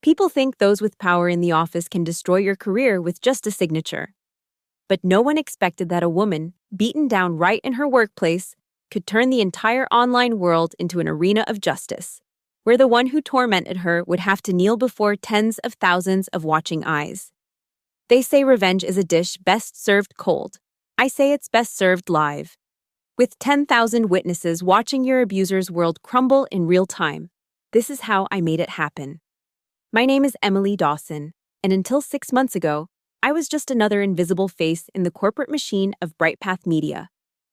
People think those with power in the office can destroy your career with just a signature. But no one expected that a woman, beaten down right in her workplace, could turn the entire online world into an arena of justice, where the one who tormented her would have to kneel before tens of thousands of watching eyes. They say revenge is a dish best served cold. I say it's best served live. With 10,000 witnesses watching your abuser's world crumble in real time. This is how I made it happen. My name is Emily Dawson, and until 6 months ago, I was just another invisible face in the corporate machine of BrightPath Media.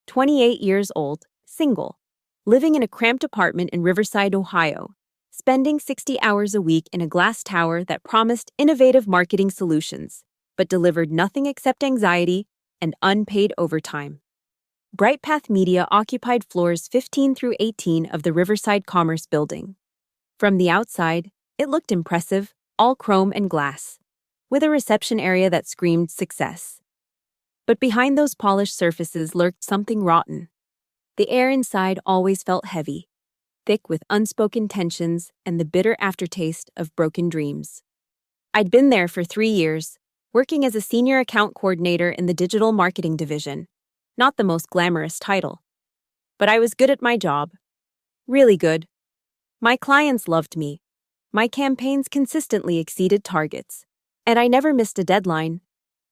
28 years old, single, living in a cramped apartment in Riverside, Ohio, spending 60 hours a week in a glass tower that promised innovative marketing solutions, but delivered nothing except anxiety and unpaid overtime. BrightPath Media occupied floors 15 through 18 of the Riverside Commerce Building. From the outside, it looked impressive, all chrome and glass, with a reception area that screamed success. But behind those polished surfaces lurked something rotten. The air inside always felt heavy, thick with unspoken tensions and the bitter aftertaste of broken dreams. I'd been there for 3 years, working as a senior account coordinator in the digital marketing division. Not the most glamorous title. But I was good at my job. Really good. My clients loved me. My campaigns consistently exceeded targets. And I never missed a deadline.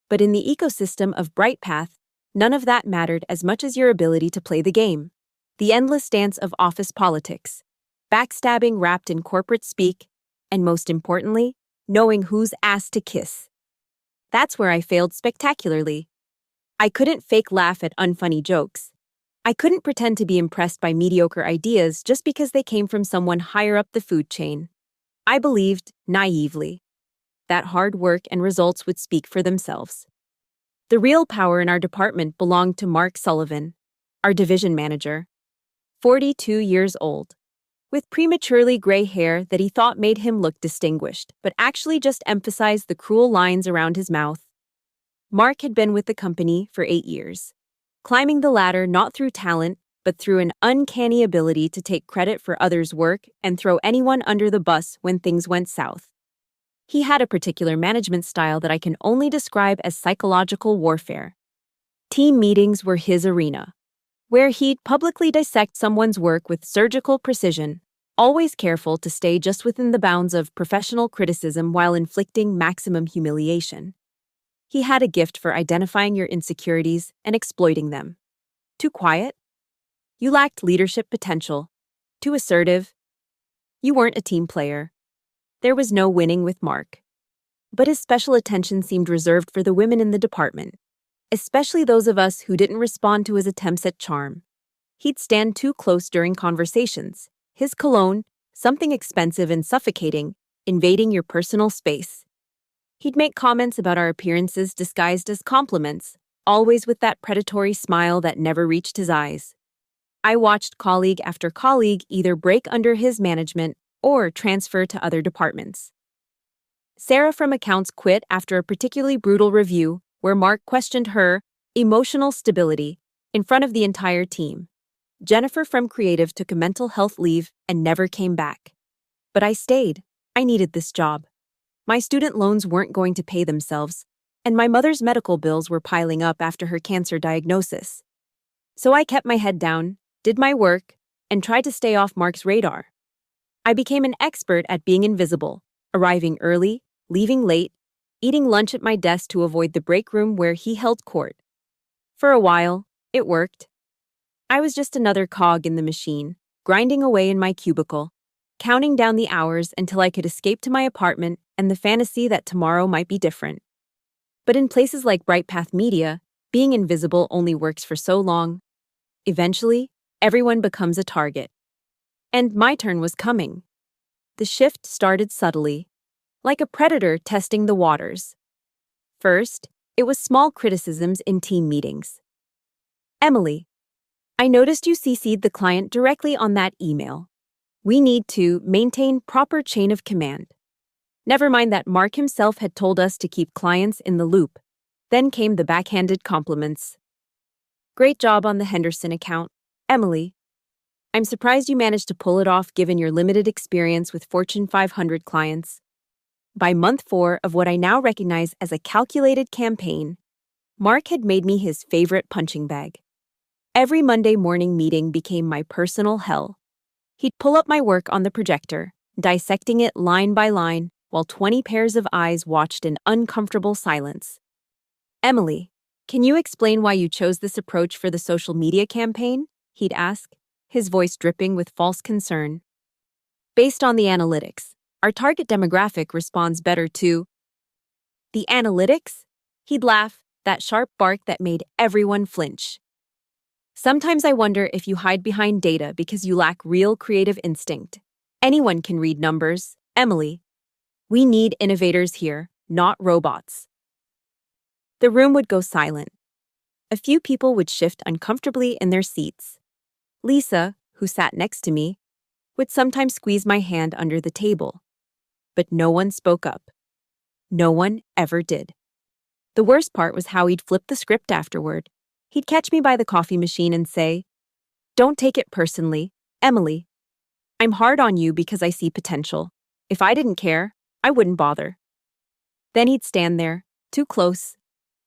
But in the ecosystem of BrightPath, none of that mattered as much as your ability to play the game. The endless dance of office politics, backstabbing wrapped in corporate speak, and most importantly, knowing whose ass to kiss. That's where I failed spectacularly. I couldn't fake laugh at unfunny jokes. I couldn't pretend to be impressed by mediocre ideas just because they came from someone higher up the food chain. I believed, naively, that hard work and results would speak for themselves. The real power in our department belonged to Mark Sullivan, our division manager, 42 years old, with prematurely gray hair that he thought made him look distinguished, but actually just emphasized the cruel lines around his mouth. Mark had been with the company for 8 years, climbing the ladder not through talent, but through an uncanny ability to take credit for others' work and throw anyone under the bus when things went south. He had a particular management style that I can only describe as psychological warfare. Team meetings were his arena, where he'd publicly dissect someone's work with surgical precision, always careful to stay just within the bounds of professional criticism while inflicting maximum humiliation. He had a gift for identifying your insecurities and exploiting them. Too quiet? You lacked leadership potential. Too assertive? You weren't a team player. There was no winning with Mark. But his special attention seemed reserved for the women in the department, especially those of us who didn't respond to his attempts at charm. He'd stand too close during conversations, his cologne, something expensive and suffocating, invading your personal space. He'd make comments about our appearances disguised as compliments, always with that predatory smile that never reached his eyes. I watched colleague after colleague either break under his management or transfer to other departments. Sarah from accounts quit after a particularly brutal review where Mark questioned her emotional stability in front of the entire team. Jennifer from creative took a mental health leave and never came back. But I stayed. I needed this job. My student loans weren't going to pay themselves, and my mother's medical bills were piling up after her cancer diagnosis. So I kept my head down, did my work, and tried to stay off Mark's radar. I became an expert at being invisible, arriving early, leaving late, eating lunch at my desk to avoid the break room where he held court. For a while, it worked. I was just another cog in the machine, grinding away in my cubicle, counting down the hours until I could escape to my apartment and the fantasy that tomorrow might be different. But in places like BrightPath Media, being invisible only works for so long. Eventually, everyone becomes a target. And my turn was coming. The shift started subtly, like a predator testing the waters. First, it was small criticisms in team meetings. Emily, I noticed you CC'd the client directly on that email. We need to maintain proper chain of command. Never mind that Mark himself had told us to keep clients in the loop. Then came the backhanded compliments. Great job on the Henderson account, Emily. I'm surprised you managed to pull it off given your limited experience with Fortune 500 clients. By month 4 of what I now recognize as a calculated campaign, Mark had made me his favorite punching bag. Every Monday morning meeting became my personal hell. He'd pull up my work on the projector, dissecting it line by line, while 20 pairs of eyes watched in uncomfortable silence. "Emily, can you explain why you chose this approach for the social media campaign?" he'd ask, his voice dripping with false concern. "Based on the analytics, our target demographic responds better to..." "The analytics?" He'd laugh, that sharp bark that made everyone flinch. "Sometimes I wonder if you hide behind data because you lack real creative instinct. Anyone can read numbers, Emily. We need innovators here, not robots." The room would go silent. A few people would shift uncomfortably in their seats. Lisa, who sat next to me, would sometimes squeeze my hand under the table. But no one spoke up. No one ever did. The worst part was how he'd flip the script afterward. He'd catch me by the coffee machine and say, "Don't take it personally, Emily. I'm hard on you because I see potential. If I didn't care, I wouldn't bother." Then he'd stand there, too close,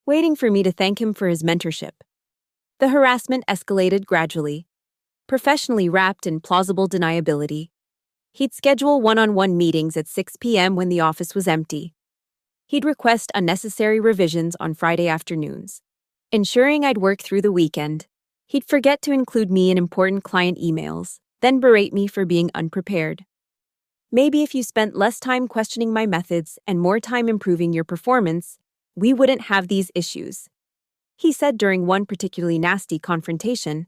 waiting for me to thank him for his mentorship. The harassment escalated gradually, professionally wrapped in plausible deniability. He'd schedule one-on-one meetings at 6 p.m. when the office was empty. He'd request unnecessary revisions on Friday afternoons, ensuring I'd work through the weekend. He'd forget to include me in important client emails, then berate me for being unprepared. "Maybe if you spent less time questioning my methods and more time improving your performance, we wouldn't have these issues," he said during one particularly nasty confrontation.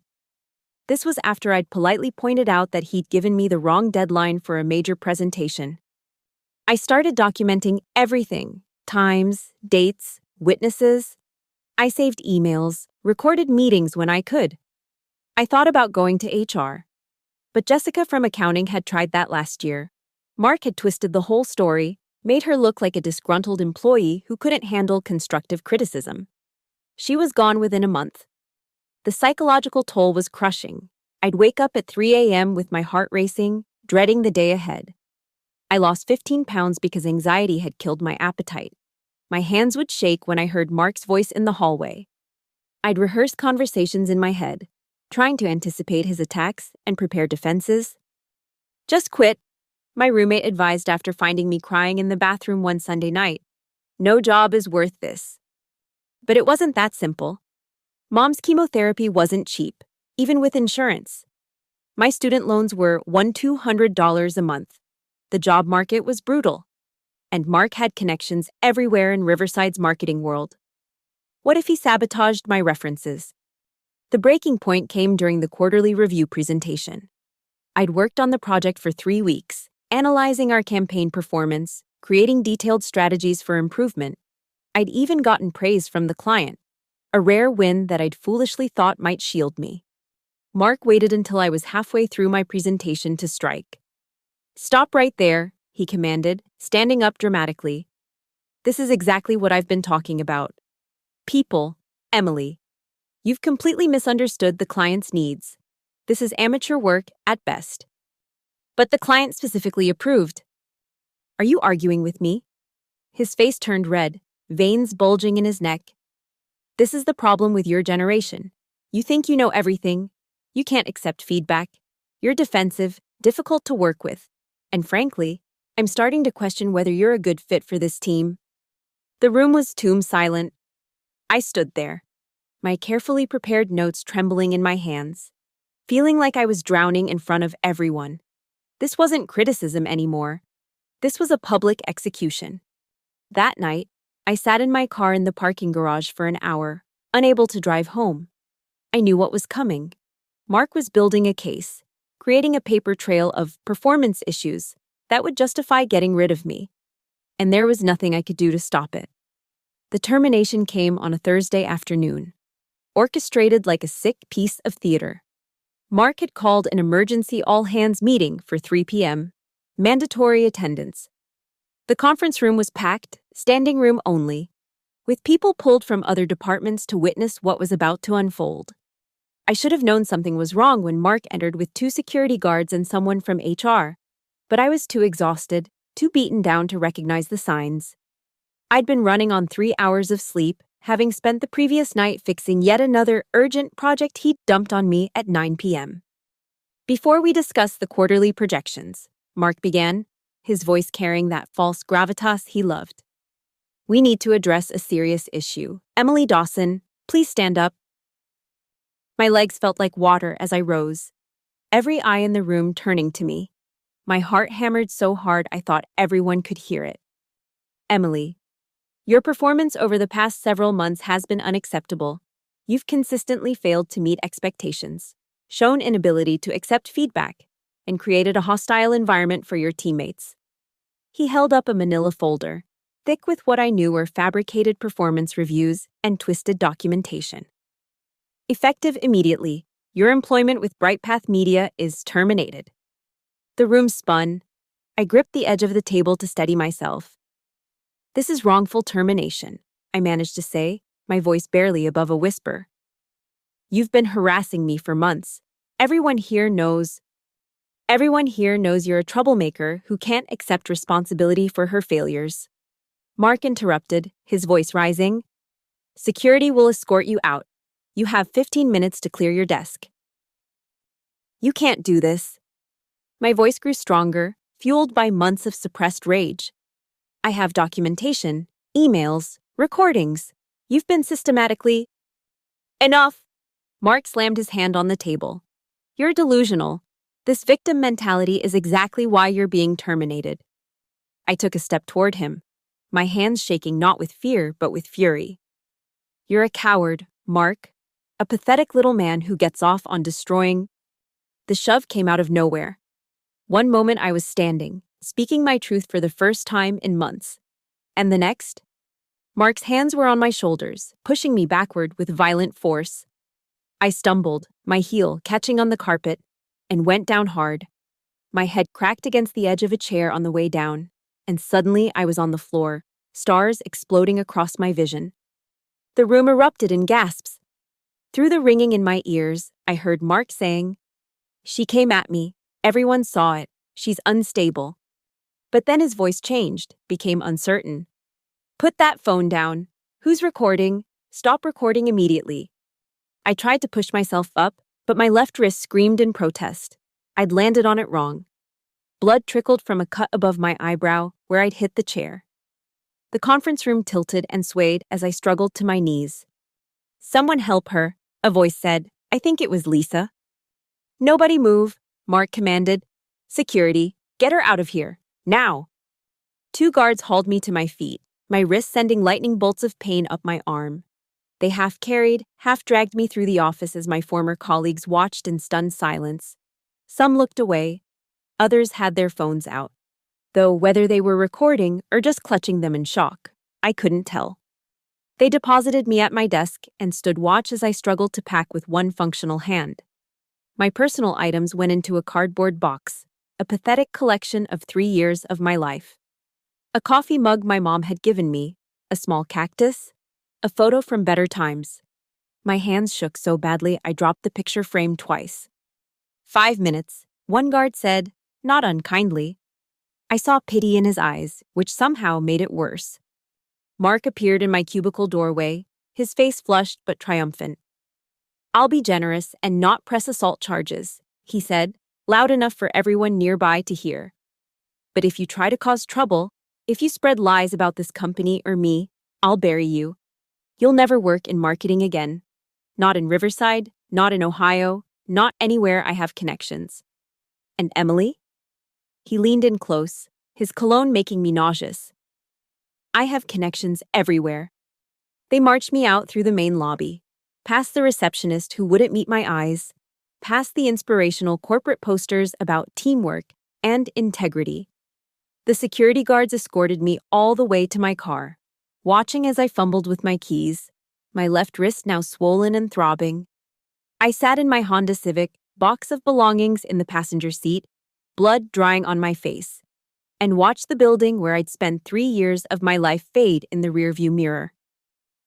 This was after I'd politely pointed out that he'd given me the wrong deadline for a major presentation. I started documenting everything: times, dates, witnesses. I saved emails, recorded meetings when I could. I thought about going to HR. But Jessica from accounting had tried that last year. Mark had twisted the whole story, made her look like a disgruntled employee who couldn't handle constructive criticism. She was gone within a month. The psychological toll was crushing. I'd wake up at 3 a.m. with my heart racing, dreading the day ahead. I lost 15 pounds because anxiety had killed my appetite. My hands would shake when I heard Mark's voice in the hallway. I'd rehearse conversations in my head, trying to anticipate his attacks and prepare defenses. "Just quit," my roommate advised after finding me crying in the bathroom one Sunday night. "No job is worth this." But it wasn't that simple. Mom's chemotherapy wasn't cheap, even with insurance. My student loans were $200 a month. The job market was brutal. And Mark had connections everywhere in Riverside's marketing world. What if he sabotaged my references? The breaking point came during the quarterly review presentation. I'd worked on the project for 3 weeks, analyzing our campaign performance, creating detailed strategies for improvement. I'd even gotten praise from the client, a rare win that I'd foolishly thought might shield me. Mark waited until I was halfway through my presentation to strike. "Stop right there," he commanded, standing up dramatically. "This is exactly what I've been talking about. People, Emily. You've completely misunderstood the client's needs. This is amateur work at best." But the client specifically approved. "Are you arguing with me?" His face turned red, veins bulging in his neck. "This is the problem with your generation. You think you know everything. You can't accept feedback. You're defensive, difficult to work with. And frankly, I'm starting to question whether you're a good fit for this team." The room was tomb silent. I stood there, my carefully prepared notes trembling in my hands, feeling like I was drowning in front of everyone. This wasn't criticism anymore. This was a public execution. That night, I sat in my car in the parking garage for an hour, unable to drive home. I knew what was coming. Mark was building a case, creating a paper trail of performance issues that would justify getting rid of me. And there was nothing I could do to stop it. The termination came on a Thursday afternoon, orchestrated like a sick piece of theater. Mark had called an emergency all-hands meeting for 3 p.m., mandatory attendance. The conference room was packed, standing room only, with people pulled from other departments to witness what was about to unfold. I should have known something was wrong when Mark entered with 2 security guards and someone from HR, but I was too exhausted, too beaten down to recognize the signs. I'd been running on 3 hours of sleep, having spent the previous night fixing yet another urgent project he'd dumped on me at 9 p.m. Before we discuss the quarterly projections, Mark began, his voice carrying that false gravitas he loved. We need to address a serious issue. Emily Dawson, please stand up. My legs felt like water as I rose, every eye in the room turning to me. My heart hammered so hard I thought everyone could hear it. Emily, your performance over the past several months has been unacceptable. You've consistently failed to meet expectations, shown inability to accept feedback, and created a hostile environment for your teammates. He held up a manila folder, thick with what I knew were fabricated performance reviews and twisted documentation. Effective immediately, your employment with BrightPath Media is terminated. The room spun. I gripped the edge of the table to steady myself. This is wrongful termination, I managed to say, my voice barely above a whisper. You've been harassing me for months. Everyone here knows you're a troublemaker who can't accept responsibility for her failures. Mark interrupted, his voice rising. Security will escort you out. You have 15 minutes to clear your desk. You can't do this. My voice grew stronger, fueled by months of suppressed rage. I have documentation, emails, recordings. You've been systematically... Enough! Mark slammed his hand on the table. You're delusional. This victim mentality is exactly why you're being terminated. I took a step toward him, my hands shaking not with fear but with fury. You're a coward, Mark. A pathetic little man who gets off on destroying... The shove came out of nowhere. One moment I was standing, speaking my truth for the first time in months. And the next? Mark's hands were on my shoulders, pushing me backward with violent force. I stumbled, my heel catching on the carpet, and went down hard. My head cracked against the edge of a chair on the way down, and suddenly I was on the floor, stars exploding across my vision. The room erupted in gasps. Through the ringing in my ears, I heard Mark saying, She came at me. Everyone saw it. She's unstable. But then his voice changed, became uncertain. Put that phone down. Who's recording? Stop recording immediately. I tried to push myself up, but my left wrist screamed in protest. I'd landed on it wrong. Blood trickled from a cut above my eyebrow where I'd hit the chair. The conference room tilted and swayed as I struggled to my knees. Someone help her, a voice said. I think it was Lisa. Nobody move, Mark commanded. Security, get her out of here, now. 2 guards hauled me to my feet, my wrists sending lightning bolts of pain up my arm. They half carried, half dragged me through the office as my former colleagues watched in stunned silence. Some looked away, others had their phones out. Though whether they were recording or just clutching them in shock, I couldn't tell. They deposited me at my desk and stood watch as I struggled to pack with one functional hand. My personal items went into a cardboard box, a pathetic collection of 3 years of my life. A coffee mug my mom had given me, a small cactus, a photo from better times. My hands shook so badly I dropped the picture frame twice. 5 minutes, one guard said, not unkindly. I saw pity in his eyes, which somehow made it worse. Mark appeared in my cubicle doorway, his face flushed but triumphant. I'll be generous and not press assault charges, he said, loud enough for everyone nearby to hear. But if you try to cause trouble, if you spread lies about this company or me, I'll bury you. You'll never work in marketing again. Not in Riverside, not in Ohio, not anywhere I have connections. And Emily? He leaned in close, his cologne making me nauseous. I have connections everywhere. They marched me out through the main lobby, past the receptionist who wouldn't meet my eyes, past the inspirational corporate posters about teamwork and integrity. The security guards escorted me all the way to my car, watching as I fumbled with my keys, my left wrist now swollen and throbbing. I sat in my Honda Civic, box of belongings in the passenger seat, blood drying on my face, and watched the building where I'd spent 3 years of my life fade in the rearview mirror.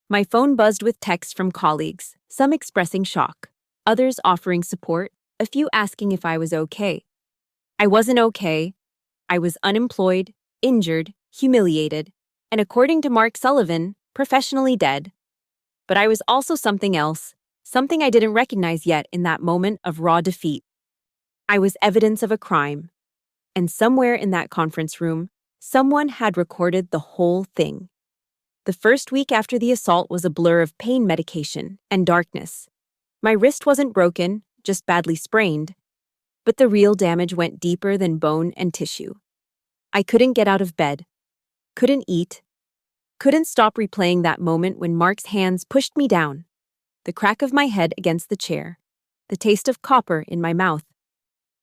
My phone buzzed with texts from colleagues, some expressing shock, others offering support, a few asking if I was okay. I wasn't okay. I was unemployed, injured, humiliated, and according to Mark Sullivan, professionally dead. But I was also something else, something I didn't recognize yet in that moment of raw defeat. I was evidence of a crime. And somewhere in that conference room, someone had recorded the whole thing. The first week after the assault was a blur of pain medication and darkness. My wrist wasn't broken, just badly sprained. But the real damage went deeper than bone and tissue. I couldn't get out of bed, couldn't eat, couldn't stop replaying that moment when Mark's hands pushed me down, the crack of my head against the chair, the taste of copper in my mouth.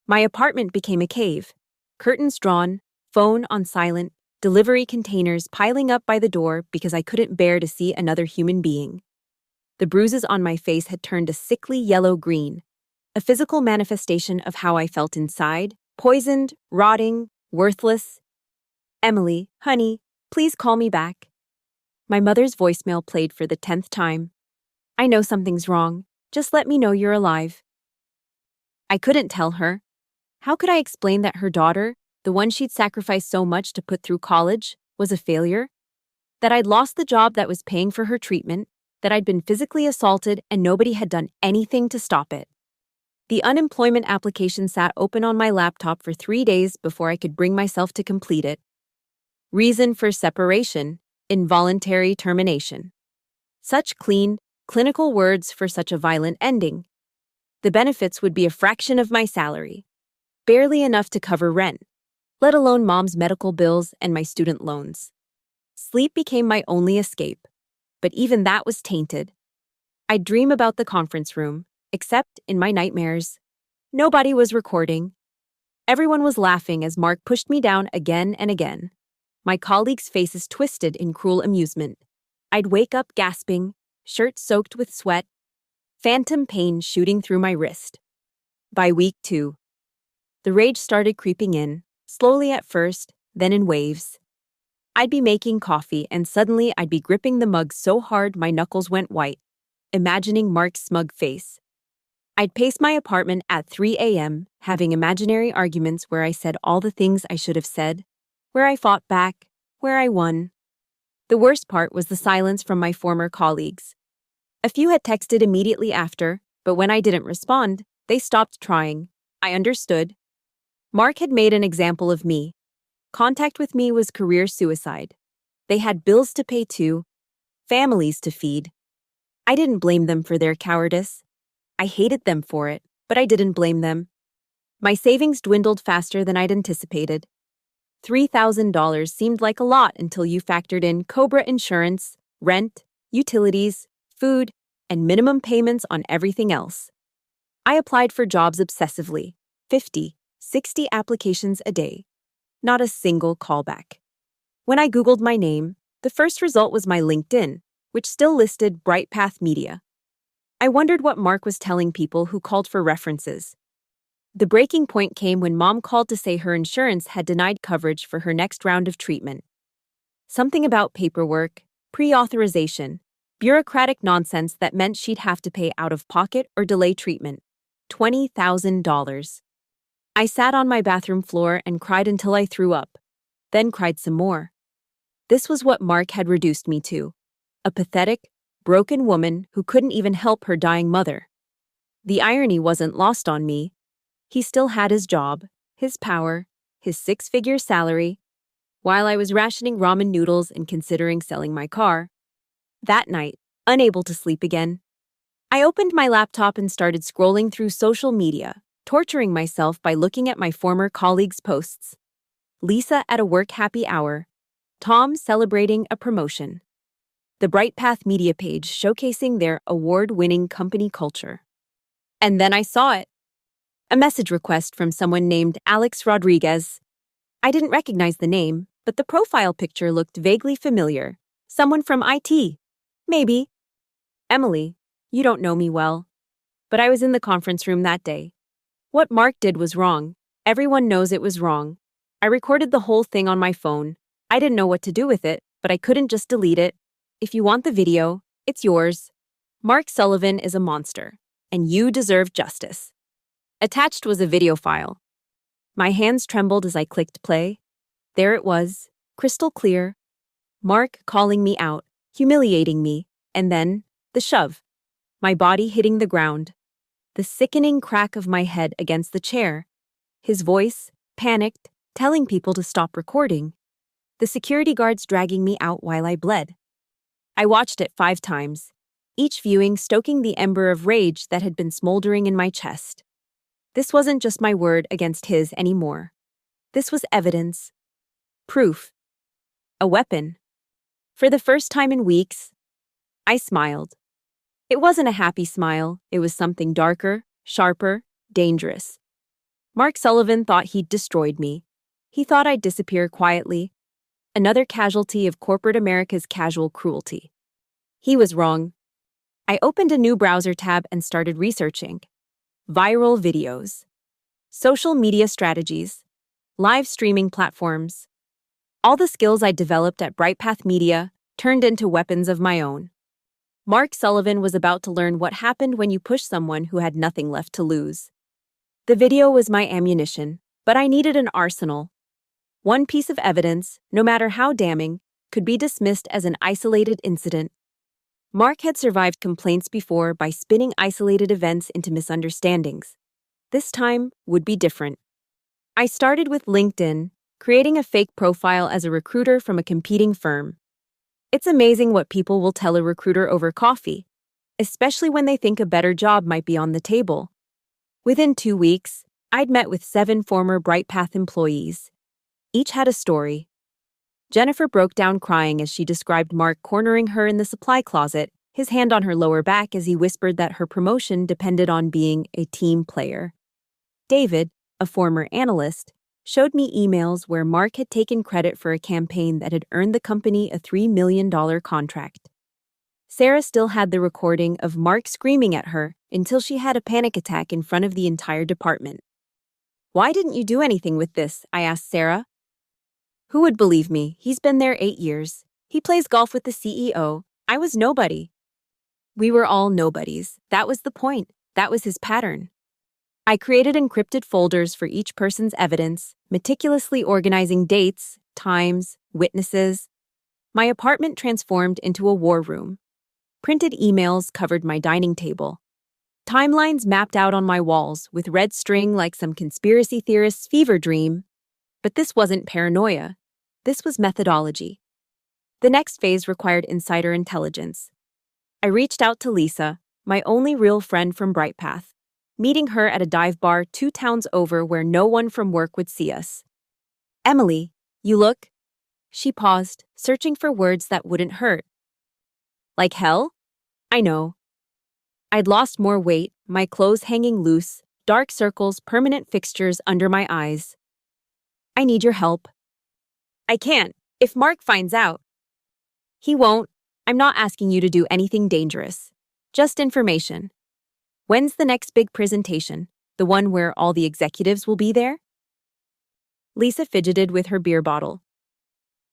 My apartment became a cave, curtains drawn, phone on silent, delivery containers piling up by the door because I couldn't bear to see another human being. The bruises on my face had turned a sickly yellow-green, a physical manifestation of how I felt inside, poisoned, rotting, worthless. "Emily, honey, please call me back." My mother's voicemail played for the 10th time. "I know something's wrong. Just let me know you're alive." I couldn't tell her. How could I explain that her daughter, the one she'd sacrificed so much to put through college, was a failure? That I'd lost the job that was paying for her treatment, that I'd been physically assaulted and nobody had done anything to stop it. The unemployment application sat open on my laptop for 3 days before I could bring myself to complete it. Reason for separation: involuntary termination. Such clean, clinical words for such a violent ending. The benefits would be a fraction of my salary, barely enough to cover rent, let alone mom's medical bills and my student loans. Sleep became my only escape, but even that was tainted. I'd dream about the conference room, except in my nightmares. Nobody was recording. Everyone was laughing as Mark pushed me down again and again. My colleagues' faces twisted in cruel amusement. I'd wake up gasping, shirt soaked with sweat, phantom pain shooting through my wrist. By week 2, the rage started creeping in, slowly at first, then in waves. I'd be making coffee and suddenly I'd be gripping the mug so hard my knuckles went white, imagining Mark's smug face. I'd pace my apartment at 3 a.m., having imaginary arguments where I said all the things I should have said, where I fought back, where I won. The worst part was the silence from my former colleagues. A few had texted immediately after, but when I didn't respond, they stopped trying. I understood. Mark had made an example of me. Contact with me was career suicide. They had bills to pay too, families to feed. I didn't blame them for their cowardice. I hated them for it, but I didn't blame them. My savings dwindled faster than I'd anticipated. $3,000 seemed like a lot until you factored in COBRA insurance, rent, utilities, food, and minimum payments on everything else. I applied for jobs obsessively, 50, 60 applications a day. Not a single callback. When I Googled my name, the first result was my LinkedIn, which still listed Bright Path Media. I wondered what Mark was telling people who called for references. The breaking point came when Mom called to say her insurance had denied coverage for her next round of treatment. Something about paperwork, pre-authorization, bureaucratic nonsense that meant she'd have to pay out of pocket or delay treatment. $20,000. I sat on my bathroom floor and cried until I threw up, then cried some more. This was what Mark had reduced me to: a pathetic, broken woman who couldn't even help her dying mother. The irony wasn't lost on me. He still had his job, his power, his 6-figure salary, while I was rationing ramen noodles and considering selling my car. That night, unable to sleep again, I opened my laptop and started scrolling through social media, torturing myself by looking at my former colleagues' posts. Lisa at a work happy hour, Tom celebrating a promotion. The Bright Path Media page showcasing their award-winning company culture. And then I saw it. A message request from someone named Alex Rodriguez. I didn't recognize the name, but the profile picture looked vaguely familiar. Someone from IT. Maybe. "Emily, you don't know me well, but I was in the conference room that day. What Mark did was wrong. Everyone knows it was wrong. I recorded the whole thing on my phone. I didn't know what to do with it, but I couldn't just delete it. If you want the video, it's yours. Mark Sullivan is a monster, and you deserve justice." Attached was a video file. My hands trembled as I clicked play. There it was, crystal clear. Mark calling me out, humiliating me, and then the shove. My body hitting the ground. The sickening crack of my head against the chair. His voice, panicked, telling people to stop recording. The security guards dragging me out while I bled. I watched it 5 times, each viewing stoking the ember of rage that had been smoldering in my chest. This wasn't just my word against his anymore. This was evidence. Proof. A weapon. For the first time in weeks, I smiled. It wasn't a happy smile, it was something darker, sharper, dangerous. Mark Sullivan thought he'd destroyed me. He thought I'd disappear quietly. Another casualty of corporate America's casual cruelty. He was wrong. I opened a new browser tab and started researching. Viral videos. Social media strategies. Live streaming platforms. All the skills I developed at Brightpath Media turned into weapons of my own. Mark Sullivan was about to learn what happened when you push someone who had nothing left to lose. The video was my ammunition, but I needed an arsenal. One piece of evidence, no matter how damning, could be dismissed as an isolated incident. Mark had survived complaints before by spinning isolated events into misunderstandings. This time would be different. I started with LinkedIn, creating a fake profile as a recruiter from a competing firm. It's amazing what people will tell a recruiter over coffee, especially when they think a better job might be on the table. Within 2 weeks, I'd met with 7 former Brightpath employees. Each had a story. Jennifer broke down crying as she described Mark cornering her in the supply closet, his hand on her lower back as he whispered that her promotion depended on being a team player. David, a former analyst, showed me emails where Mark had taken credit for a campaign that had earned the company a $3 million contract. Sarah still had the recording of Mark screaming at her until she had a panic attack in front of the entire department. "Why didn't you do anything with this?" I asked Sarah. "Who would believe me? He's been there 8 years. He plays golf with the CEO. I was nobody." We were all nobodies. That was the point. That was his pattern. I created encrypted folders for each person's evidence, meticulously organizing dates, times, witnesses. My apartment transformed into a war room. Printed emails covered my dining table. Timelines mapped out on my walls with red string like some conspiracy theorist's fever dream. But this wasn't paranoia. This was methodology. The next phase required insider intelligence. I reached out to Lisa, my only real friend from Brightpath, meeting her at a dive bar 2 towns over where no one from work would see us. "Emily, you look..." She paused, searching for words that wouldn't hurt. "Like hell?" "I know." I'd lost more weight, my clothes hanging loose, dark circles, permanent fixtures under my eyes. "I need your help." "I can't. If Mark finds out..." "He won't. I'm not asking you to do anything dangerous. Just information. When's the next big presentation? The one where all the executives will be there?" Lisa fidgeted with her beer bottle.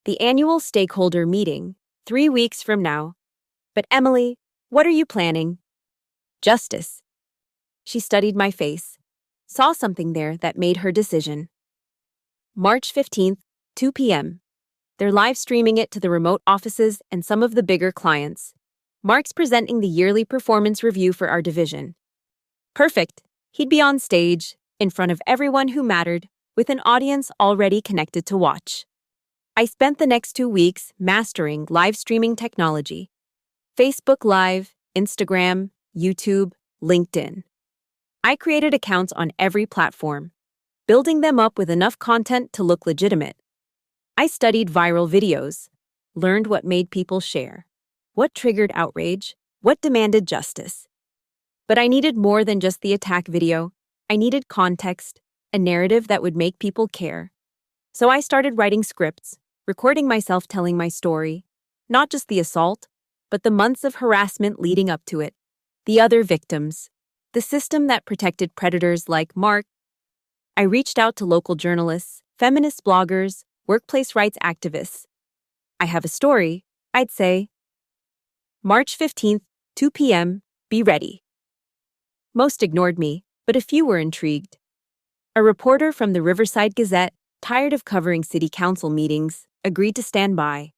"The annual stakeholder meeting, 3 weeks from now. But Emily, what are you planning?" "Justice." She studied my face, saw something there that made her decision. March 15th, 2 p.m. They're live streaming it to the remote offices and some of the bigger clients. Mark's presenting the yearly performance review for our division. Perfect. He'd be on stage, in front of everyone who mattered, with an audience already connected to watch. I spent the next 2 weeks mastering live streaming technology. Facebook Live, Instagram, YouTube, LinkedIn. I created accounts on every platform, building them up with enough content to look legitimate. I studied viral videos, learned what made people share, what triggered outrage, what demanded justice. But I needed more than just the attack video. I needed context, a narrative that would make people care. So I started writing scripts, recording myself telling my story, not just the assault, but the months of harassment leading up to it, the other victims, the system that protected predators like Mark. I reached out to local journalists, feminist bloggers, workplace rights activists. "I have a story," I'd say. March 15th, 2 p.m., be ready. Most ignored me, but a few were intrigued. A reporter from the Riverside Gazette tired of covering city council meetings, agreed to stand by.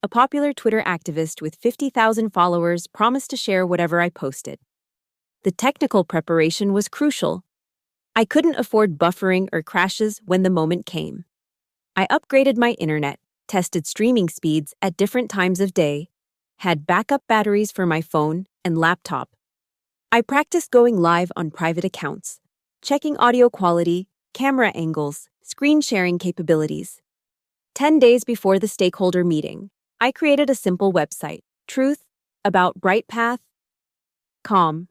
A popular Twitter activist with 50,000 followers promised to share whatever I posted. The technical preparation was crucial. I couldn't afford buffering or crashes when the moment came. I upgraded my internet, tested streaming speeds at different times of day, had backup batteries for my phone and laptop. I practiced going live on private accounts, checking audio quality, camera angles, screen sharing capabilities. 10 days before the stakeholder meeting, I created a simple website, Truth, about brightpath.com.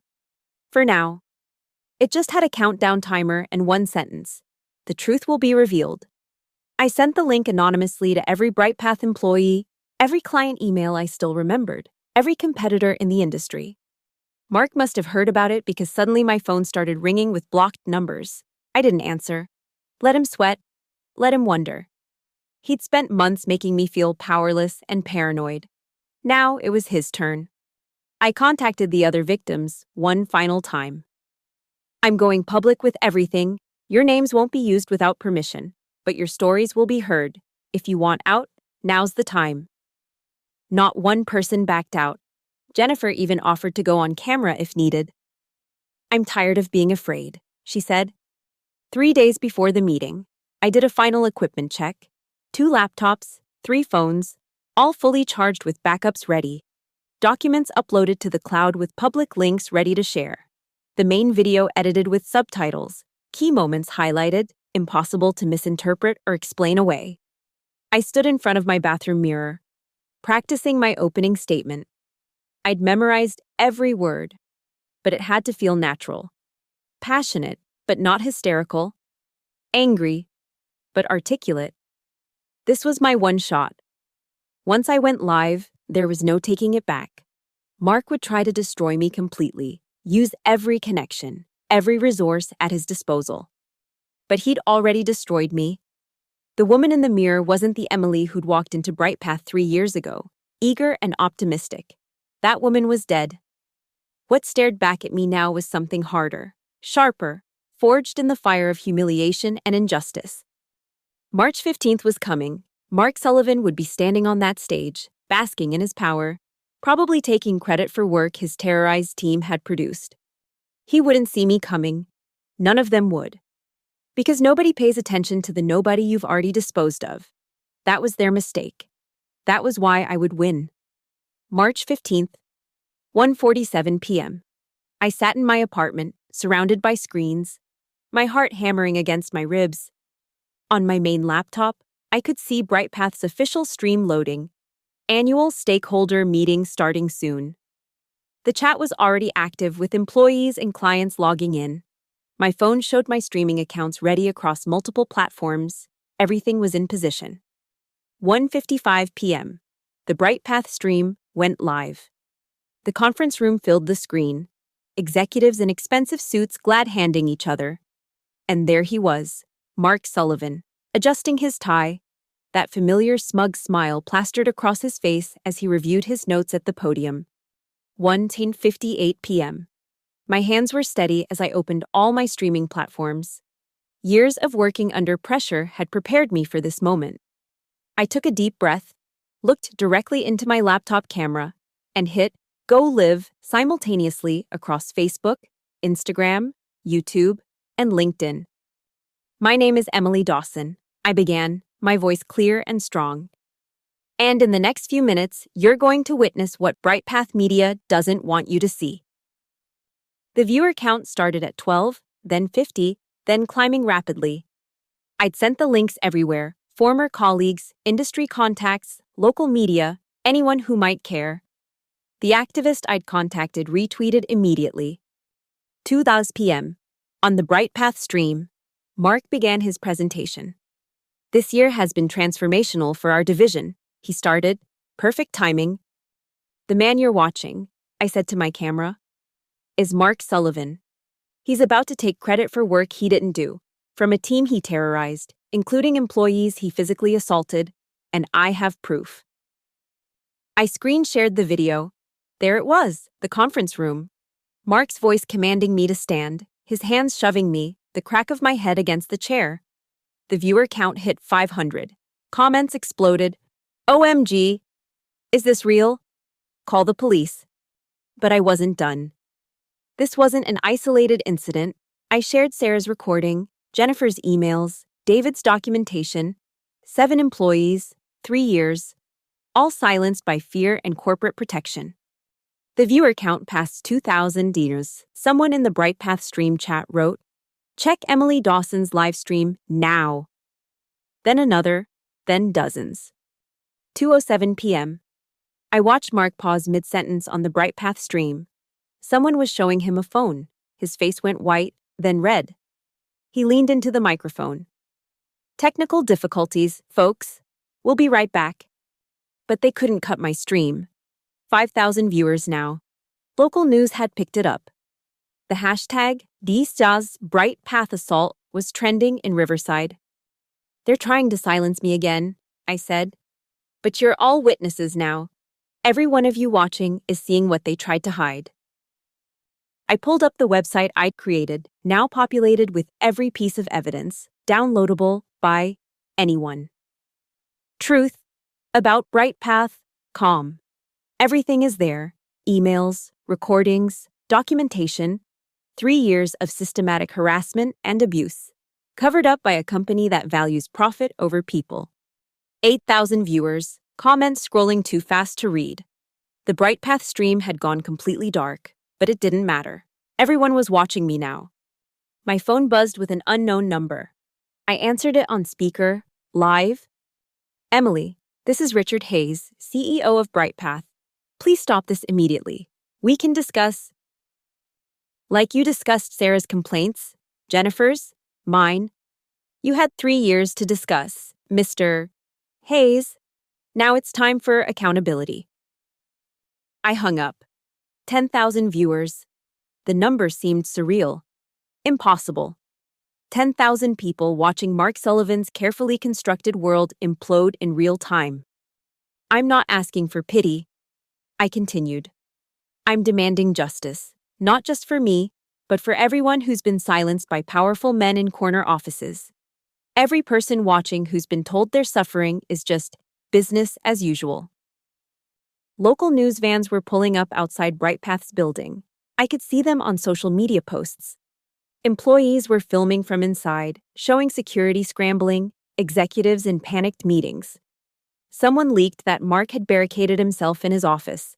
For now, it just had a countdown timer and one sentence: the truth will be revealed. I sent the link anonymously to every BrightPath employee, every client email I still remembered, every competitor in the industry. Mark must have heard about it because suddenly my phone started ringing with blocked numbers. I didn't answer. Let him sweat. Let him wonder. He'd spent months making me feel powerless and paranoid. Now it was his turn. I contacted the other victims one final time. I'm going public with everything. Your names won't be used without permission, but your stories will be heard. If you want out, now's the time. Not one person backed out. Jennifer even offered to go on camera if needed. I'm tired of being afraid, she said. 3 days before the meeting, I did a final equipment check. 2 laptops, 3 phones, all fully charged with backups ready. Documents uploaded to the cloud with public links ready to share. The main video edited with subtitles, key moments highlighted, impossible to misinterpret or explain away. I stood in front of my bathroom mirror, practicing my opening statement. I'd memorized every word, but it had to feel natural. Passionate, but not hysterical. Angry, but articulate. This was my one shot. Once I went live, there was no taking it back. Mark would try to destroy me completely, use every connection, every resource at his disposal. But he'd already destroyed me. The woman in the mirror wasn't the Emily who'd walked into BrightPath 3 years ago, eager and optimistic. That woman was dead. What stared back at me now was something harder, sharper, forged in the fire of humiliation and injustice. March 15th was coming. Mark Sullivan would be standing on that stage, basking in his power, probably taking credit for work his terrorized team had produced. He wouldn't see me coming. None of them would. Because nobody pays attention to the nobody you've already disposed of. That was their mistake. That was why I would win. March 15th, 1:47 p.m. I sat in my apartment, surrounded by screens, my heart hammering against my ribs. On my main laptop, I could see BrightPath's official stream loading. Annual stakeholder meeting starting soon. The chat was already active with employees and clients logging in. My phone showed my streaming accounts ready across multiple platforms. Everything was in position. 1:55 p.m. The BrightPath stream went live. The conference room filled the screen, executives in expensive suits glad-handing each other. And there he was, Mark Sullivan, adjusting his tie, that familiar smug smile plastered across his face as he reviewed his notes at the podium. 1:58 p.m. My hands were steady as I opened all my streaming platforms. Years of working under pressure had prepared me for this moment. I took a deep breath, looked directly into my laptop camera, and hit Go Live simultaneously across Facebook, Instagram, YouTube, and LinkedIn. My name is Emily Dawson, I began, my voice clear and strong. And in the next few minutes, you're going to witness what BrightPath Media doesn't want you to see. The viewer count started at 12, then 50, then climbing rapidly. I'd sent the links everywhere: former colleagues, industry contacts, local media, anyone who might care. The activist I'd contacted retweeted immediately. 2:00 p.m. On the BrightPath stream, Mark began his presentation. This year has been transformational for our division, he started. Perfect timing. The man you're watching, I said to my camera, is Mark Sullivan. He's about to take credit for work he didn't do, from a team he terrorized, including employees he physically assaulted, and I have proof. I screen shared the video. There it was, the conference room. Mark's voice commanding me to stand, his hands shoving me, the crack of my head against the chair. The viewer count hit 500. Comments exploded. OMG. Is this real? Call the police. But I wasn't done. This wasn't an isolated incident. I shared Sarah's recording, Jennifer's emails, David's documentation, 7 employees, 3 years, all silenced by fear and corporate protection. The viewer count passed 2,000 dinars. Someone in the BrightPath stream chat wrote, "Check Emily Dawson's live stream now." Then another, then dozens. 2:07 p.m. I watched Mark pause mid-sentence on the BrightPath stream. Someone was showing him a phone. His face went white, then red. He leaned into the microphone. "Technical difficulties, folks. We'll be right back." But they couldn't cut my stream. 5,000 viewers now. Local news had picked it up. The hashtag #BrightPath Assault was trending in Riverside. "They're trying to silence me again," I said. "But you're all witnesses now. Every one of you watching is seeing what they tried to hide." I pulled up the website I'd created, now populated with every piece of evidence, downloadable by anyone. Truth about BrightPath.com. Everything is there: emails, recordings, documentation, 3 years of systematic harassment and abuse, covered up by a company that values profit over people. 8,000 viewers, comments scrolling too fast to read. The BrightPath stream had gone completely dark, but it didn't matter. Everyone was watching me now. My phone buzzed with an unknown number. I answered it on speaker, live. "Emily, this is Richard Hayes, CEO of BrightPath. Please stop this immediately. We can discuss." "Like you discussed Sarah's complaints, Jennifer's, mine. You had 3 years to discuss, Mr. Hayes. Now it's time for accountability." I hung up. 10,000 viewers. The number seemed surreal. Impossible. 10,000 people watching Mark Sullivan's carefully constructed world implode in real time. "I'm not asking for pity," I continued. "I'm demanding justice, not just for me, but for everyone who's been silenced by powerful men in corner offices. Every person watching who's been told their suffering is just business as usual." Local news vans were pulling up outside BrightPath's building. I could see them on social media posts. Employees were filming from inside, showing security scrambling, executives in panicked meetings. Someone leaked that Mark had barricaded himself in his office.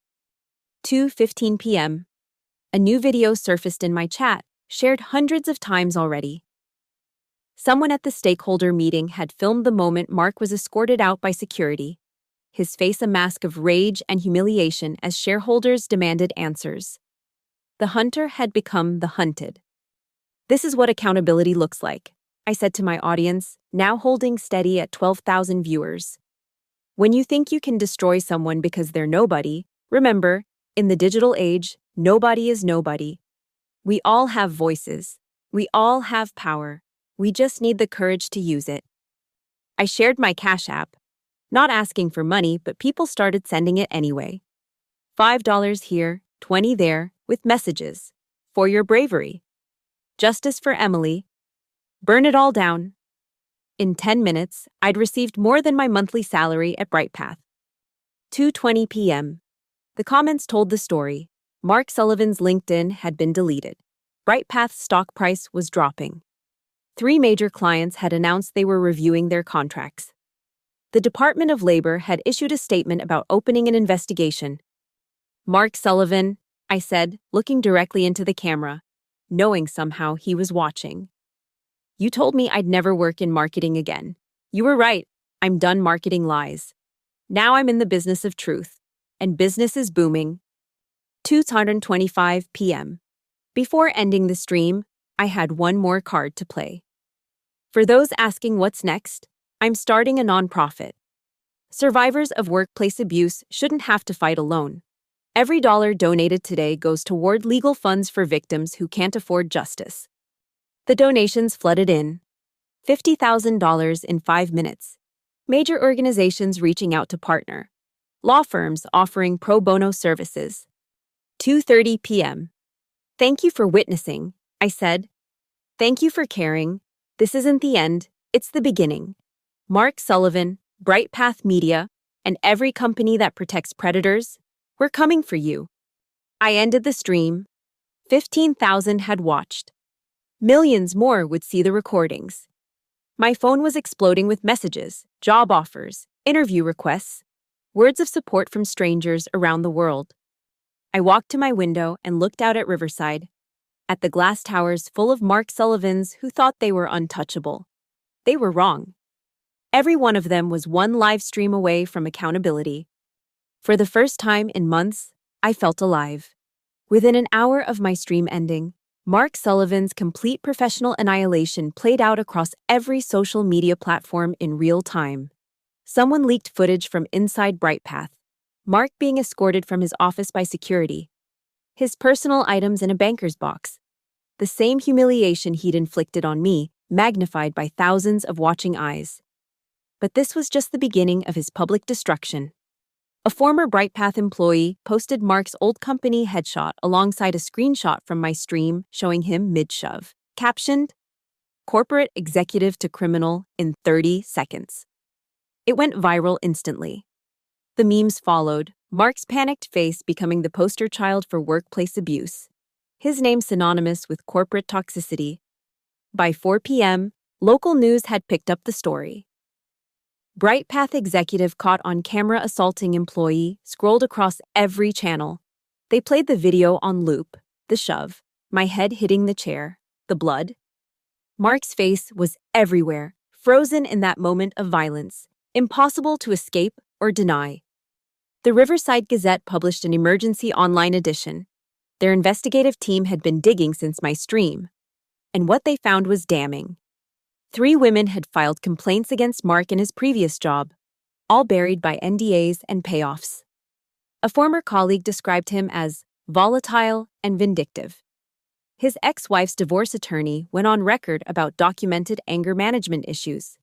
2:15 p.m. A new video surfaced in my chat, shared hundreds of times already. Someone at the stakeholder meeting had filmed the moment Mark was escorted out by security, his face a mask of rage and humiliation as shareholders demanded answers. The hunter had become the hunted. "This is what accountability looks like," I said to my audience, now holding steady at 12,000 viewers. When you think you can destroy someone because they're nobody, remember, in the digital age, nobody is nobody. We all have voices. We all have power. We just need the courage to use it. I shared my Cash App, not asking for money, but people started sending it anyway. $5 here, 20 there, with messages. "For your bravery. Justice for Emily. Burn it all down." In 10 minutes, I'd received more than my monthly salary at BrightPath. 2:20 p.m. The comments told the story. Mark Sullivan's LinkedIn had been deleted. BrightPath's stock price was dropping. 3 major clients had announced they were reviewing their contracts. The Department of Labor had issued a statement about opening an investigation. "Mark Sullivan," I said, looking directly into the camera, knowing somehow he was watching. "You told me I'd never work in marketing again. You were right. I'm done marketing lies. Now I'm in the business of truth, and business is booming." 2:25 p.m. Before ending the stream, I had one more card to play. For those asking what's next, I'm starting a nonprofit. Survivors of workplace abuse shouldn't have to fight alone. Every dollar donated today goes toward legal funds for victims who can't afford justice. The donations flooded in. $50,000 in 5 minutes. Major organizations reaching out to partner. Law firms offering pro bono services. 2:30 p.m. "Thank you for witnessing," I said. "Thank you for caring. This isn't the end, It's the beginning. Mark Sullivan, Bright Path Media, and every company that protects predators, we're coming for you. I ended the stream. 15,000 had watched. Millions more would see the recordings. My phone was exploding with messages, job offers, interview requests, words of support from strangers around the world. I walked to my window and looked out at Riverside, at the glass towers full of Mark Sullivans who thought they were untouchable. They were wrong. Every one of them was one live stream away from accountability. For the first time in months, I felt alive. Within an hour of my stream ending, Mark Sullivan's complete professional annihilation played out across every social media platform in real time. Someone leaked footage from inside BrightPath, Mark being escorted from his office by security, his personal items in a banker's box, the same humiliation he'd inflicted on me, magnified by thousands of watching eyes. But this was just the beginning of his public destruction. A former BrightPath employee posted Mark's old company headshot alongside a screenshot from my stream showing him mid-shove, captioned, "Corporate executive to criminal in 30 seconds." It went viral instantly. The memes followed, Mark's panicked face becoming the poster child for workplace abuse, his name synonymous with corporate toxicity. By 4 p.m., local news had picked up the story. BrightPath executive caught on camera assaulting employee scrolled across every channel. They played the video on loop, the shove, my head hitting the chair, the blood. Mark's face was everywhere, frozen in that moment of violence, impossible to escape or deny. The Riverside Gazette published an emergency online edition. Their investigative team had been digging since my stream, and what they found was damning. 3 women had filed complaints against Mark in his previous job, all buried by NDAs and payoffs. A former colleague described him as volatile and vindictive. His ex-wife's divorce attorney went on record about documented anger management issues.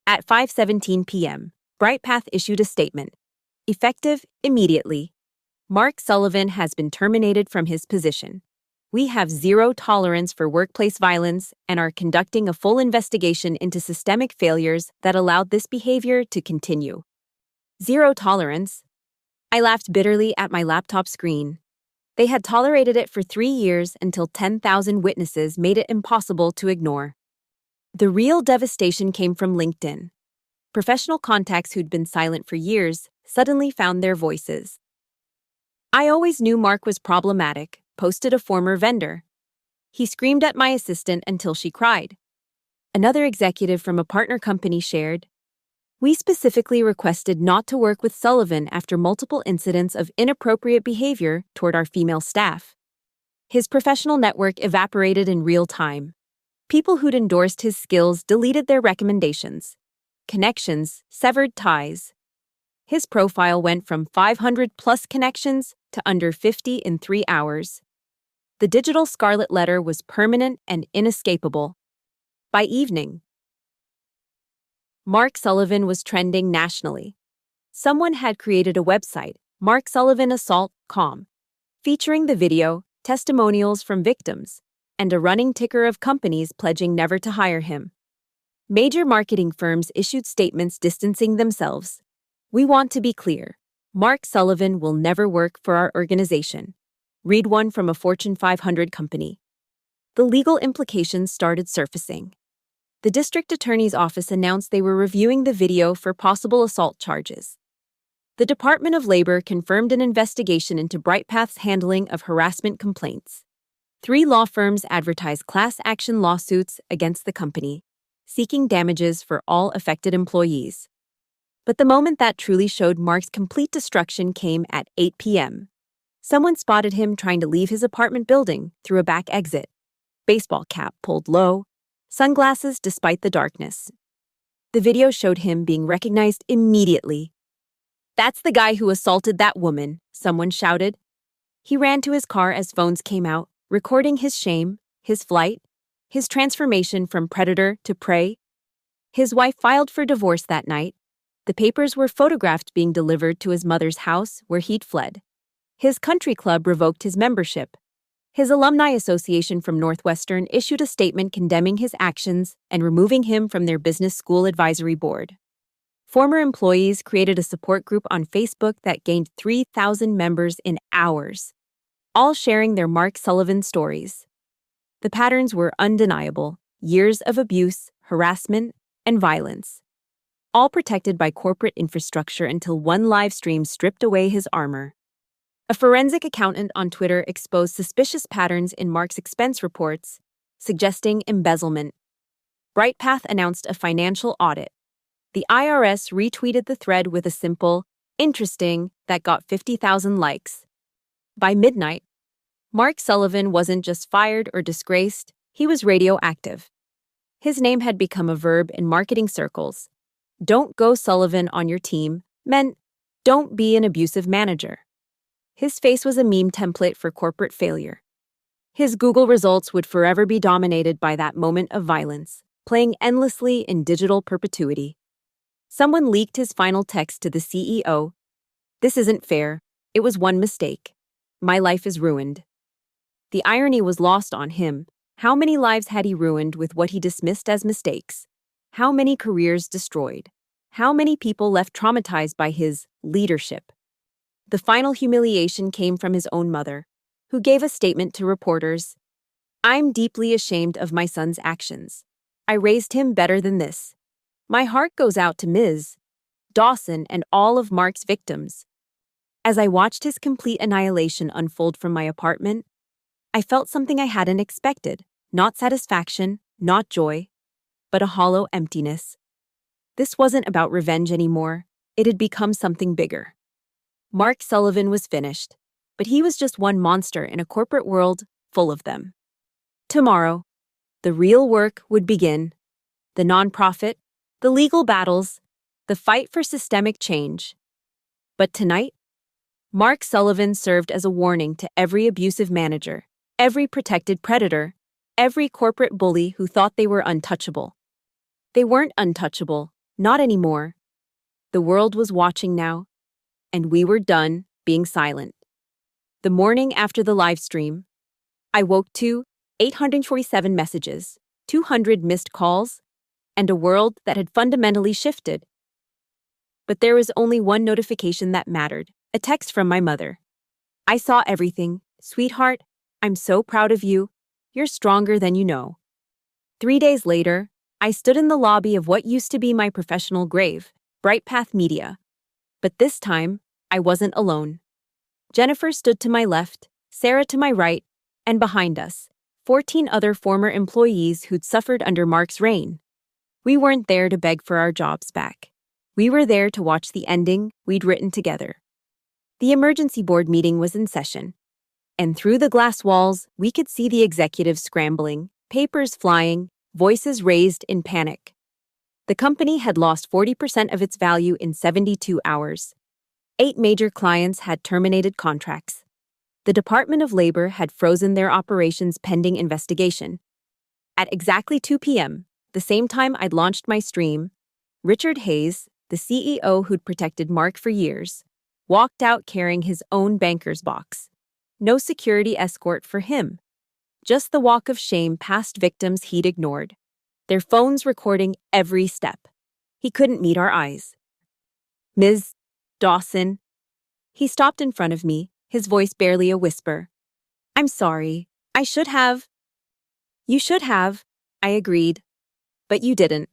At 5:17 p.m., BrightPath issued a statement. Effective immediately. Mark Sullivan has been terminated from his position. We have zero tolerance for workplace violence and are conducting a full investigation into systemic failures that allowed this behavior to continue. Zero tolerance? I laughed bitterly at my laptop screen. They had tolerated it for 3 years until 10,000 witnesses made it impossible to ignore. The real devastation came from LinkedIn. Professional contacts who'd been silent for years suddenly found their voices. "I always knew Mark was problematic," posted a former vendor. "He screamed at my assistant until she cried." Another executive from a partner company shared, "We specifically requested not to work with Sullivan after multiple incidents of inappropriate behavior toward our female staff." His professional network evaporated in real time. People who'd endorsed his skills deleted their recommendations. Connections severed ties. His profile went from 500+ connections to under 50 in 3 hours. The digital scarlet letter was permanent and inescapable. By evening, Mark Sullivan was trending nationally. Someone had created a website, marksullivanassault.com, featuring the video, testimonials from victims, and a running ticker of companies pledging never to hire him. Major marketing firms issued statements distancing themselves. "We want to be clear. Mark Sullivan will never work for our organization." Read one from a Fortune 500 company. The legal implications started surfacing. The district attorney's office announced they were reviewing the video for possible assault charges. The Department of Labor confirmed an investigation into BrightPath's handling of harassment complaints. 3 law firms advertised class action lawsuits against the company, seeking damages for all affected employees. But the moment that truly showed Mark's complete destruction came at 8 p.m. Someone spotted him trying to leave his apartment building through a back exit. Baseball cap pulled low, sunglasses despite the darkness. The video showed him being recognized immediately. "That's the guy who assaulted that woman," someone shouted. He ran to his car as phones came out, recording his shame, his flight, his transformation from predator to prey. His wife filed for divorce that night. The papers were photographed being delivered to his mother's house where he'd fled. His country club revoked his membership. His alumni association from Northwestern issued a statement condemning his actions and removing him from their business school advisory board. Former employees created a support group on Facebook that gained 3,000 members in hours, all sharing their Mark Sullivan stories. The patterns were undeniable: years of abuse, harassment, and violence, all protected by corporate infrastructure until one live stream stripped away his armor. A forensic accountant on Twitter exposed suspicious patterns in Mark's expense reports, suggesting embezzlement. BrightPath announced a financial audit. The IRS retweeted the thread with a simple, "interesting," that got 50,000 likes. By midnight, Mark Sullivan wasn't just fired or disgraced, he was radioactive. His name had become a verb in marketing circles. "Don't go Sullivan on your team" meant, "don't be an abusive manager." His face was a meme template for corporate failure. His Google results would forever be dominated by that moment of violence, playing endlessly in digital perpetuity. Someone leaked his final text to the CEO. "This isn't fair. It was one mistake. My life is ruined." The irony was lost on him. How many lives had he ruined with what he dismissed as mistakes? How many careers destroyed? How many people left traumatized by his leadership? The final humiliation came from his own mother, who gave a statement to reporters. "I'm deeply ashamed of my son's actions. I raised him better than this. My heart goes out to Ms. Dawson and all of Mark's victims." As I watched his complete annihilation unfold from my apartment, I felt something I hadn't expected: not satisfaction, not joy, but a hollow emptiness. This wasn't about revenge anymore. It had become something bigger. Mark Sullivan was finished, but he was just one monster in a corporate world full of them. Tomorrow, the real work would begin: the nonprofit, the legal battles, the fight for systemic change. But tonight, Mark Sullivan served as a warning to every abusive manager, every protected predator, every corporate bully who thought they were untouchable. They weren't untouchable, not anymore. The world was watching now, and we were done being silent. The morning after the live stream, I woke to 847 messages, 200 missed calls, and a world that had fundamentally shifted. But there was only one notification that mattered: a text from my mother. "I saw everything. Sweetheart, I'm so proud of you. You're stronger than you know." 3 days later, I stood in the lobby of what used to be my professional grave, BrightPath Media. But this time, I wasn't alone. Jennifer stood to my left, Sarah to my right, and behind us, 14 other former employees who'd suffered under Mark's reign. We weren't there to beg for our jobs back. We were there to watch the ending we'd written together. The emergency board meeting was in session, and through the glass walls, we could see the executives scrambling, papers flying, voices raised in panic. The company had lost 40% of its value in 72 hours. 8 major clients had terminated contracts. The Department of Labor had frozen their operations pending investigation. At exactly 2 p.m., the same time I'd launched my stream, Richard Hayes, the CEO who'd protected Mark for years, walked out carrying his own banker's box. No security escort for him. Just the walk of shame past victims he'd ignored, their phones recording every step. He couldn't meet our eyes. "Ms. Dawson." He stopped in front of me, his voice barely a whisper. "I'm sorry. I should have." "You should have," I agreed. "But you didn't.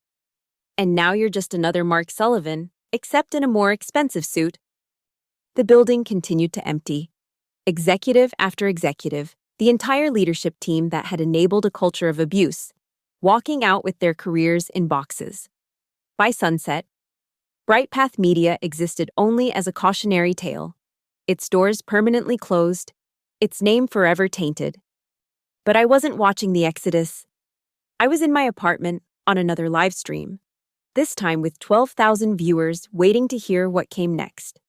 And now you're just another Mark Sullivan, except in a more expensive suit." The building continued to empty. Executive after executive, the entire leadership team that had enabled a culture of abuse, walking out with their careers in boxes. By sunset, BrightPath Media existed only as a cautionary tale, its doors permanently closed, its name forever tainted. But I wasn't watching the exodus. I was in my apartment on another live stream, this time with 12,000 viewers waiting to hear what came next.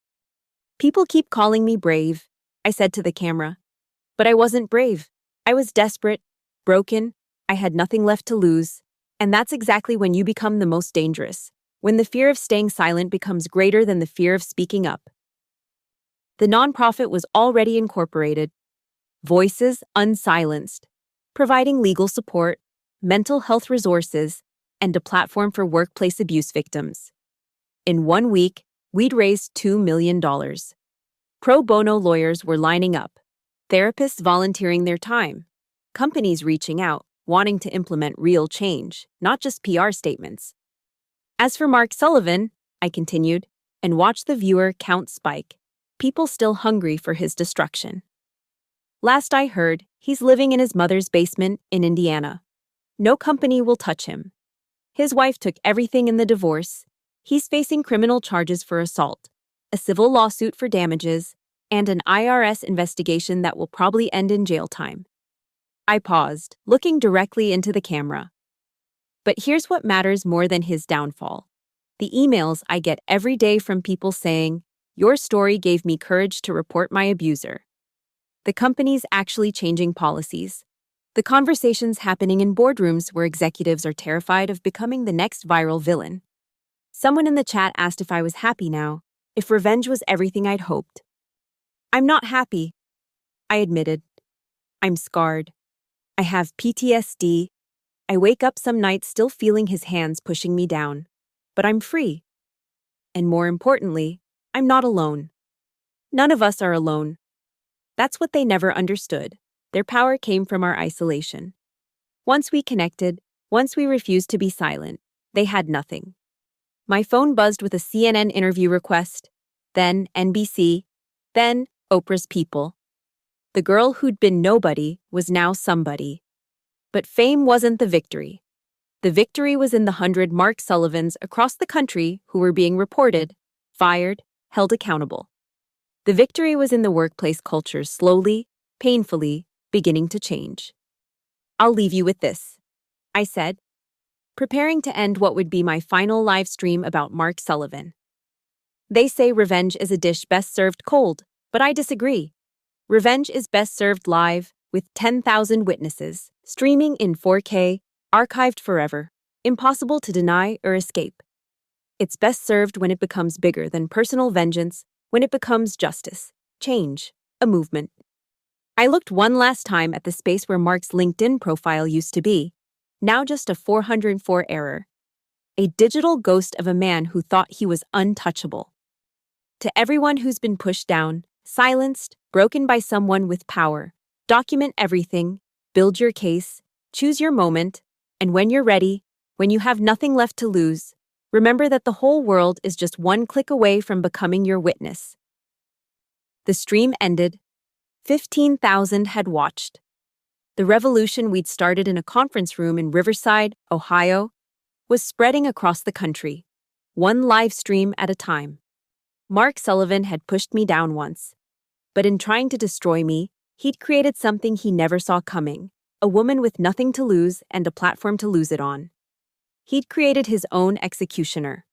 "People keep calling me brave," I said to the camera. But I wasn't brave. I was desperate, broken, I had nothing left to lose. And that's exactly when you become the most dangerous, when the fear of staying silent becomes greater than the fear of speaking up. The nonprofit was already incorporated. voices unsilenced, providing legal support, mental health resources, and a platform for workplace abuse victims. In 1 week, we'd raised $2 million. Pro bono lawyers were lining up, therapists volunteering their time, companies reaching out, wanting to implement real change, not just PR statements. As for Mark Sullivan, I continued, and watched the viewer count spike, people still hungry for his destruction. Last I heard, he's living in his mother's basement in Indiana. No company will touch him. His wife took everything in the divorce. He's facing criminal charges for assault, a civil lawsuit for damages, and an IRS investigation that will probably end in jail time. I paused, looking directly into the camera. But here's what matters more than his downfall. The emails I get every day from people saying, "Your story gave me courage to report my abuser." The company's actually changing policies. The conversations happening in boardrooms where executives are terrified of becoming the next viral villain. Someone in the chat asked if I was happy now, if revenge was everything I'd hoped. I'm not happy, I admitted. I'm scarred. I have PTSD. I wake up some nights still feeling his hands pushing me down. But I'm free. And more importantly, I'm not alone. None of us are alone. That's what they never understood. Their power came from our isolation. Once we connected, once we refused to be silent, they had nothing. My phone buzzed with a CNN interview request, then NBC, then Oprah's People. The girl who'd been nobody was now somebody. But fame wasn't the victory. The victory was in the 100 Mark Sullivans across the country who were being reported, fired, held accountable. The victory was in the workplace culture slowly, painfully, beginning to change. I'll leave you with this, I said, preparing to end what would be my final live stream about Mark Sullivan. They say revenge is a dish best served cold, but I disagree. Revenge is best served live, with 10,000 witnesses, streaming in 4K, archived forever, impossible to deny or escape. It's best served when it becomes bigger than personal vengeance, when it becomes justice, change, a movement. I looked one last time at the space where Mark's LinkedIn profile used to be, now just a 404 error. A digital ghost of a man who thought he was untouchable. To everyone who's been pushed down, silenced, broken by someone with power, document everything, build your case, choose your moment, and when you're ready, when you have nothing left to lose, remember that the whole world is just one click away from becoming your witness. The stream ended. 15,000 had watched. The revolution we'd started in a conference room in Riverside, Ohio, was spreading across the country, one live stream at a time. Mark Sullivan had pushed me down once, but in trying to destroy me, he'd created something he never saw coming, a woman with nothing to lose and a platform to lose it on. He'd created his own executioner.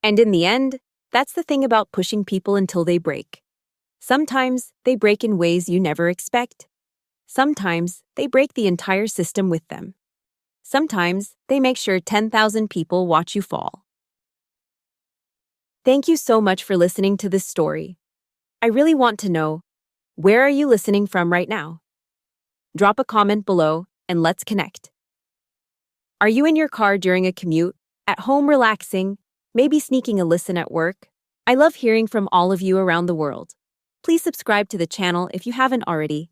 And in the end, that's the thing about pushing people until they break. Sometimes they break in ways you never expect. Sometimes they break the entire system with them. Sometimes they make sure 10,000 people watch you fall. Thank you so much for listening to this story. I really want to know, where are you listening from right now? Drop a comment below and let's connect. Are you in your car during a commute, at home relaxing, maybe sneaking a listen at work? I love hearing from all of you around the world. Please subscribe to the channel if you haven't already.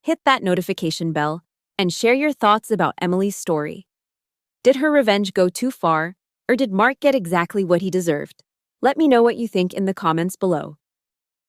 Hit that notification bell and share your thoughts about Emily's story. Did her revenge go too far, or did Mark get exactly what he deserved? Let me know what you think in the comments below.